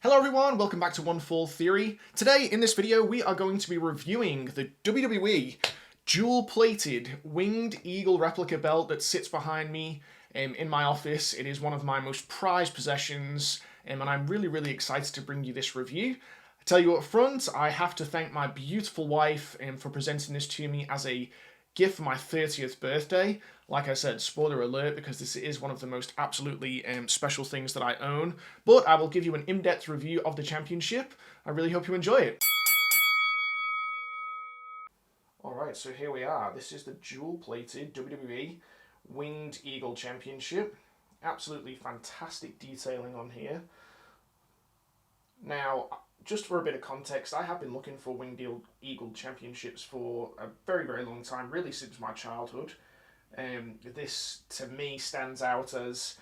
Hello everyone, welcome back to One Fall Theory. Today, in this video, we are going to be reviewing the WWE dual-plated winged eagle replica belt that sits behind me in my office. It is one of my most prized possessions, and I'm really excited to bring you this review. I tell you up front, I have to thank my beautiful wife for presenting this to me as a gift for my 30th birthday. Like I said, spoiler alert, because this is one of the most absolutely special things that I own. But I will give you an in-depth review of the championship. I really hope you enjoy it. Alright, so here we are. This is the dual-plated WWE Winged Eagle Championship. Absolutely fantastic detailing on here. Now, just for a bit of context, I have been looking for Winged Eagle Championships for a very long time, really since my childhood. This, to me, stands out as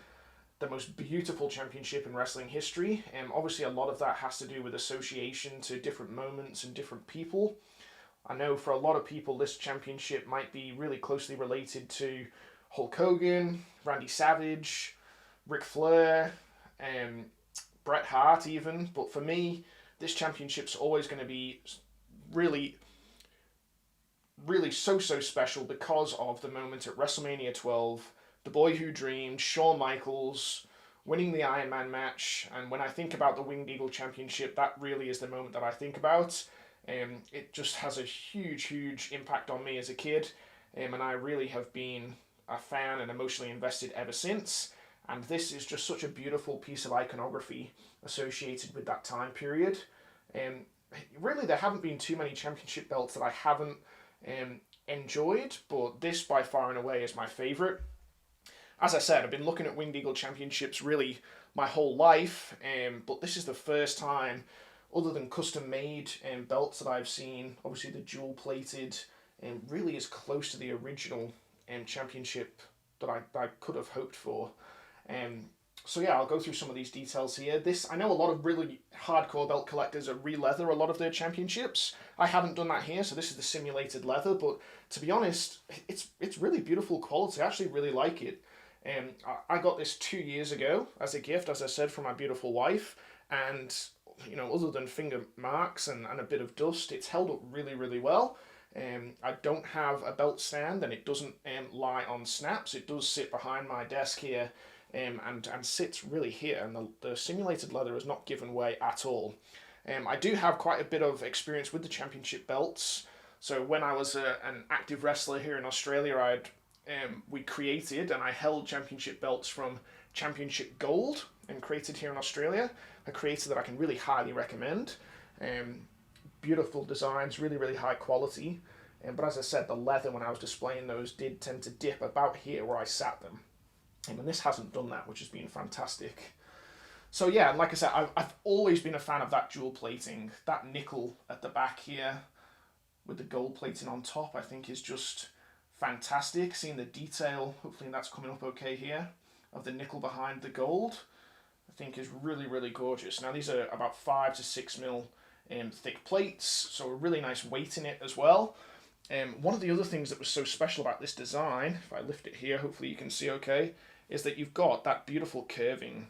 the most beautiful championship in wrestling history. Obviously, a lot of that has to do with association to different moments and different people. I know for a lot of people, this championship might be really closely related to Hulk Hogan, Randy Savage, Ric Flair, Bret Hart even. But for me, this championship's always going to be really so special because of the moment at WrestleMania 12, the boy who dreamed, Shawn Michaels, winning the Iron Man match. And when I think about the Winged Eagle Championship, that really is the moment that I think about. It just has a huge impact on me as a kid, and I really have been a fan and emotionally invested ever since. And this is just such a beautiful piece of iconography associated with that time period. Really, there haven't been too many championship belts that I haven't enjoyed, but this by far and away is my favourite. As I said, I've been looking at Winged Eagle Championships really my whole life, but this is the first time, other than custom-made belts that I've seen, obviously the dual-plated, really is close to the original championship that I could have hoped for. So yeah, I'll go through some of these details here. I know a lot of really hardcore belt collectors are re-leather a lot of their championships. I haven't done that here, so this is the simulated leather, but to be honest, it's really beautiful quality. I actually really like it. I got this 2 years ago as a gift, as I said, from my beautiful wife, and you know, other than finger marks and a bit of dust, it's held up really well. I don't have a belt stand, and it doesn't lie on snaps. It does sit behind my desk here, and sits really here, and the simulated leather has not given way at all. I do have quite a bit of experience with the championship belts. So when I was an active wrestler here in Australia, we created and I held championship belts from Championship Gold, and created here in Australia. A creator that I can really highly recommend. Beautiful designs, really high quality. But as I said, the leather when I was displaying those did tend to dip about here where I sat them. And this hasn't done that, which has been fantastic. So yeah, like I said, I've always been a fan of that dual plating. That nickel at the back here with the gold plating on top, I think is just fantastic. Seeing the detail, hopefully that's coming up okay here, of the nickel behind the gold, I think is really gorgeous. Now these are about 5 to 6 mil thick plates, so a really nice weight in it as well. One of the other things that was so special about this design, if I lift it here, hopefully you can see okay, is that you've got that beautiful curving.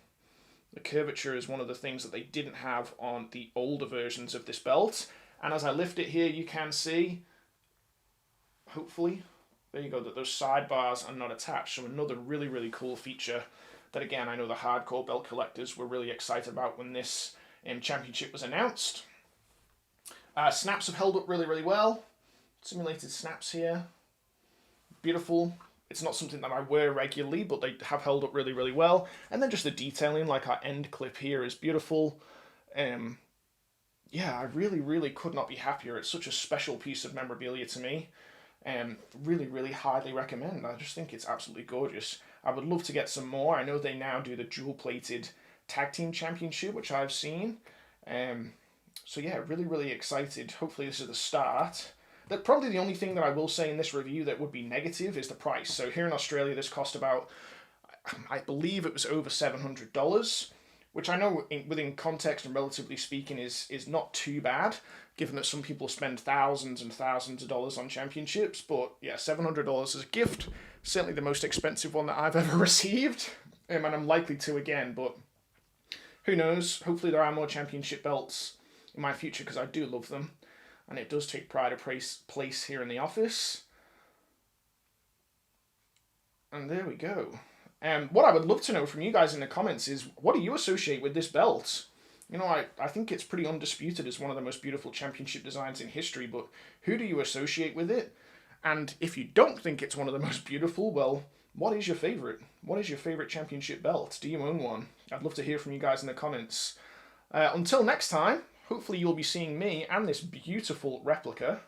The curvature is one of the things that they didn't have on the older versions of this belt. And as I lift it here, you can see, hopefully, there you go, that those sidebars are not attached. So another really cool feature that, again, I know the hardcore belt collectors were really excited about when this championship was announced. Snaps have held up really well. Simulated snaps here. Beautiful. It's not something that I wear regularly, but they have held up really well. And then just the detailing, like our end clip here, is beautiful. Yeah, I really could not be happier. It's such a special piece of memorabilia to me. Really highly recommend. I just think it's absolutely gorgeous. I would love to get some more. I know they now do the dual-plated tag team championship, which I've seen. So yeah, really excited. Hopefully this is the start. Probably the only thing that I will say in this review that would be negative is the price. So here in Australia, this cost about, I believe it was over $700, which I know within context and relatively speaking is not too bad, given that some people spend thousands and thousands of dollars on championships. But yeah, $700 as a gift, certainly the most expensive one that I've ever received, and I'm likely to again. But Who knows? Hopefully there are more championship belts in my future because I do love them. And it does take pride of place here in the office. And there we go. What I would love to know from you guys in the comments is, what do you associate with this belt? You know, I think it's pretty undisputed as one of the most beautiful championship designs in history, but who do you associate with it? And if you don't think it's one of the most beautiful, well, what is your favourite? What is your favourite championship belt? Do you own one? I'd love to hear from you guys in the comments. Until next time, hopefully you'll be seeing me and this beautiful replica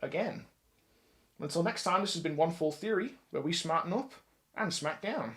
again. Until next time, this has been One Full Theory, where we smarten up and smack down.